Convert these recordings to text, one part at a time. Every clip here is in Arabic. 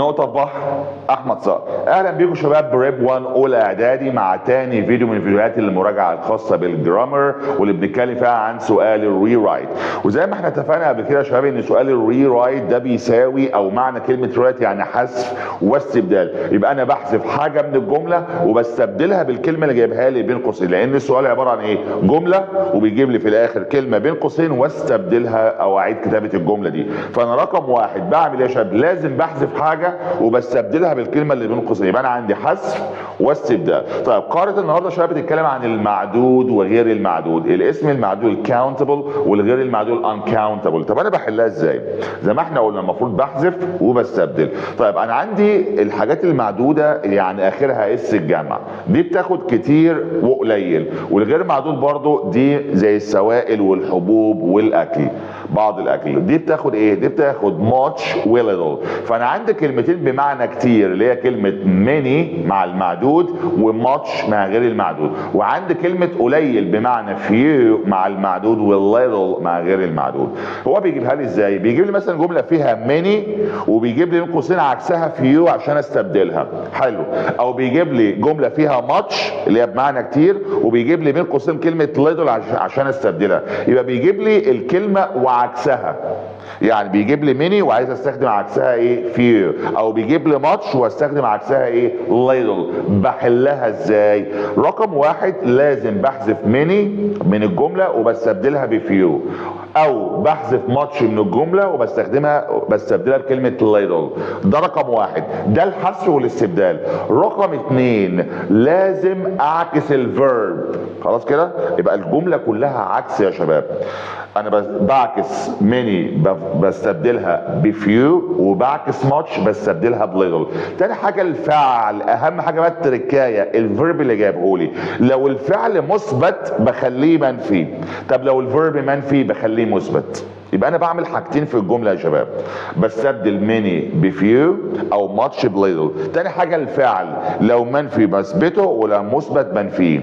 نقطة بحر أحمد صقر. أهلا بيكم شباب بريب 1 أولى إعدادي مع تاني فيديو من فيديوهات المراجعة الخاصة بالجرامر واللي بنتكلم فيها عن سؤال الري رايت. وزي ما احنا اتفقنا قبل كده يا شباب إن سؤال الري رايت ده بيساوي أو معنى كلمة رايت يعني حذف واستبدال. يبقى أنا بحذف حاجة من الجملة وبستبدلها بالكلمة اللي جايبها لي بين قوسين، لأن السؤال عبارة عن إيه؟ جملة وبيجيب لي في الآخر كلمة بين قوسين واستبدلها أو أعيد كتابة الجملة دي. فأنا رقم واحد بعمل إيه يا شباب؟ لازم بحذف حاجة وبستبدلها بالكلمه اللي بين قوسين، يبقى انا عندي حذف واستبدال. طيب قاعده النهارده يا شباب بتتكلم عن المعدود وغير المعدود، الاسم المعدود الكاونتبل والغير المعدود انكاونتبل. طب انا بحلها ازاي؟ زي ما احنا قلنا المفروض بحذف وبستبدل. طيب انا عندي الحاجات المعدوده يعني اخرها اس الجمع، دي بتاخد كتير وقليل، والغير معدود برضو دي زي السوائل والحبوب والاكل، بعض الاكل دي بتاخد ايه؟ دي بتاخد much وليتل. فانا عندي كلمتين بمعنى كتير اللي هي كلمه many مع المعدود وmuch مع غير المعدود، وعندي كلمه قليل بمعنى few مع المعدود والليتل مع غير المعدود. هو بيجيبها لي ازاي؟ بيجيب لي مثلا جمله فيها many وبيجيب لي بين قوسين عكسها few عشان استبدلها، حلو. او بيجيب لي جمله فيها much اللي هي بمعنى كتير وبيجيب لي بين قوسين كلمه little عشان استبدلها. يبقى بيجيب لي الكلمه وعكسها، يعني بيجيب لي ميني وعايز استخدم عكسها ايه؟ فيو. او بيجيب لي ماتش واستخدم عكسها ايه؟ ليتل. بحلها ازاي؟ رقم واحد لازم بحذف ميني من الجمله وبستبدلها بفيو، او بحذف ماتش من الجمله وبستبدلها بكلمه ليتل. ده رقم واحد، ده الحذف والاستبدال. رقم اتنين لازم اعكس الفيرب. خلاص كده؟ يبقى الجمله كلها عكس يا شباب. انا بعكس ميني بستبدلها بفيو، وبعكس ماتش بستبدلها بليتل. تاني حاجه الفعل، اهم حاجه بقى التركايه الفيرب اللي جايبه لي. لو الفعل مثبت بخليه منفي، طب لو الفيرب منفي بخليه مثبت. يبقى انا بعمل حاجتين في الجمله يا شباب، بستبدل ميني بفيو او ماتش بليتل. تاني حاجه الفعل لو منفي بثبته ولو مثبت بنفيه.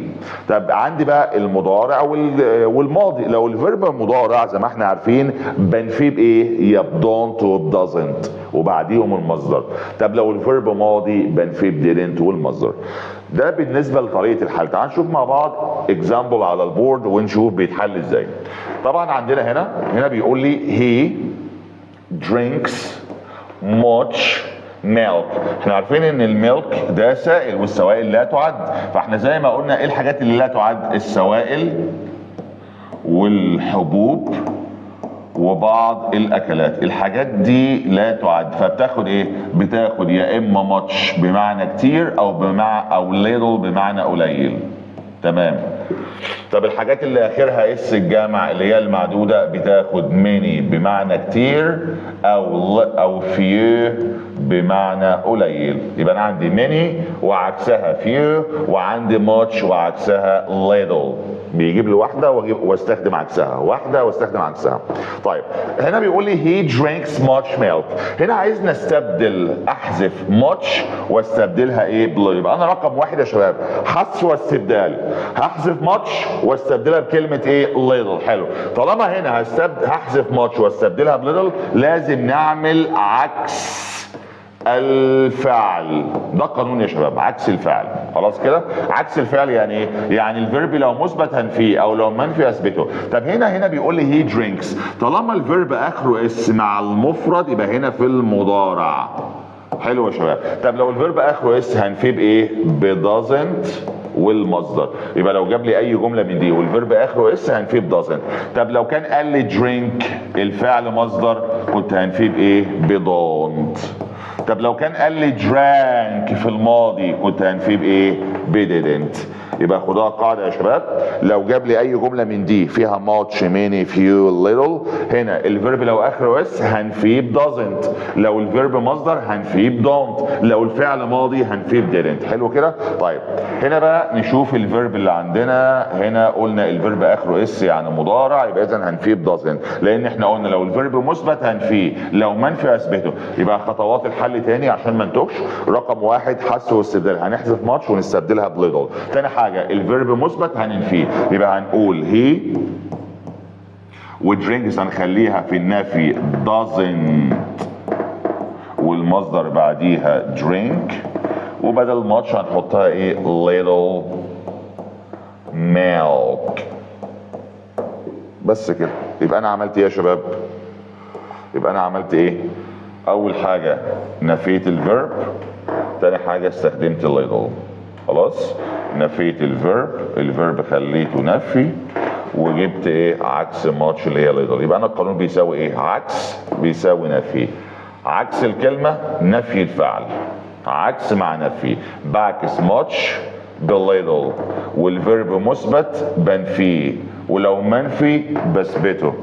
طب عندي بقى المضارع والماضي. لو الفيرب مضارع زي ما احنا عارفين بنفيه بايه؟ يا بدونت وبدازنت وبعديهم المصدر. طب لو الفيرب ماضي بنفيه بديدنت والمصدر. ده بالنسبه لطريقه الحل. تعال نشوف مع بعض اكزامبل على البورد ونشوف بيتحل ازاي. طبعا عندنا هنا بيقول لي he drinks much milk. احنا عارفين ان الميلك ده سائل والسوائل لا تعد، فاحنا زي ما قلنا ايه الحاجات اللي لا تعد؟ السوائل والحبوب وبعض الاكلات. الحاجات دي لا تعد، فبتاخد ايه؟ بتاخد يا اما ماتش بمعنى كتير او ليتل بمعنى قليل. تمام. طب الحاجات اللي اخرها اس الجمع اللي هي المعدوده بتاخد ميني بمعنى كتير او فيو بمعنى قليل. يبقى انا عندي ميني وعكسها فيو، وعندي ماتش وعكسها ليتل. بيجيب لي واحده واستخدم عكسها، واحده واستخدم عكسها. طيب هنا بيقول لي he drinks much milk. هنا عايز نستبدل، احذف much واستبدلها ايه؟ بليتل. يبقى انا رقم واحد يا شباب حذف واستبدال. هحذف much واستبدلها بكلمه ايه؟ little. حلو. طالما هنا هحذف much واستبدلها بليتل لازم نعمل عكس الفعل. ده قانون يا شباب، عكس الفعل. خلاص كده؟ عكس الفعل يعني ايه؟ يعني الفيرب لو مثبت هنفيه او لو منفي اثبته. طب هنا بيقول لي he drinks. طالما الفيرب اخره اس مع المفرد يبقى هنا في المضارع. حلو يا شباب. طب لو الفيرب اخره اس هنفيه بايه؟ بدازنت والمصدر. يبقى لو جاب لي اي جمله من دي والفيرب اخره اس هنفيه بدازنت. طب لو كان قال لي drink الفعل مصدر كنت هنفيه بايه؟ بدونت. طب لو كان قال لي drank في الماضي كنت هنفيه بايه؟ بديدنت. يبقى خدوها قاعده يا شباب، لو جاب لي اي جمله من دي فيها much many few little، هنا الفيرب لو اخره اس هنفيه doesn't، لو الفيرب مصدر هنفيه don't، لو الفعل ماضي هنفيه didn't. حلو كده؟ طيب هنا بقى نشوف الفيرب اللي عندنا. هنا قلنا الفيرب اخره اس يعني مضارع، يبقى اذا هنفيه doesn't، لان احنا قلنا لو الفيرب مثبت هنفيه، لو منفي اثبته. يبقى خطوات الحل تاني عشان ما نتوهش. رقم واحد حذف واستبدال، هنحذف much ونستبدلها بليتل. تاني حاجه الفيرب مثبت هننفيه، يبقى هنقول he ودرينكس هنخليها في النفي doesn't والمصدر بعديها drink، وبدل much هنحطها ايه little milk. بس كده. يبقى انا عملت ايه يا شباب؟ يبقى انا عملت ايه؟ اول حاجة نفيت الفيرب، تاني حاجة استخدمت little. خلاص؟ نفيت الفيرب خليته نفي، وجبت ايه؟ عكس much اللي هي little. يبقى انا القانون بيساوي ايه؟ عكس بيساوي نفي. عكس الكلمة نفي الفعل، عكس مع نفي. بعكس much بالليتل، والفيرب مثبت بنفيه، ولو منفي بثبته.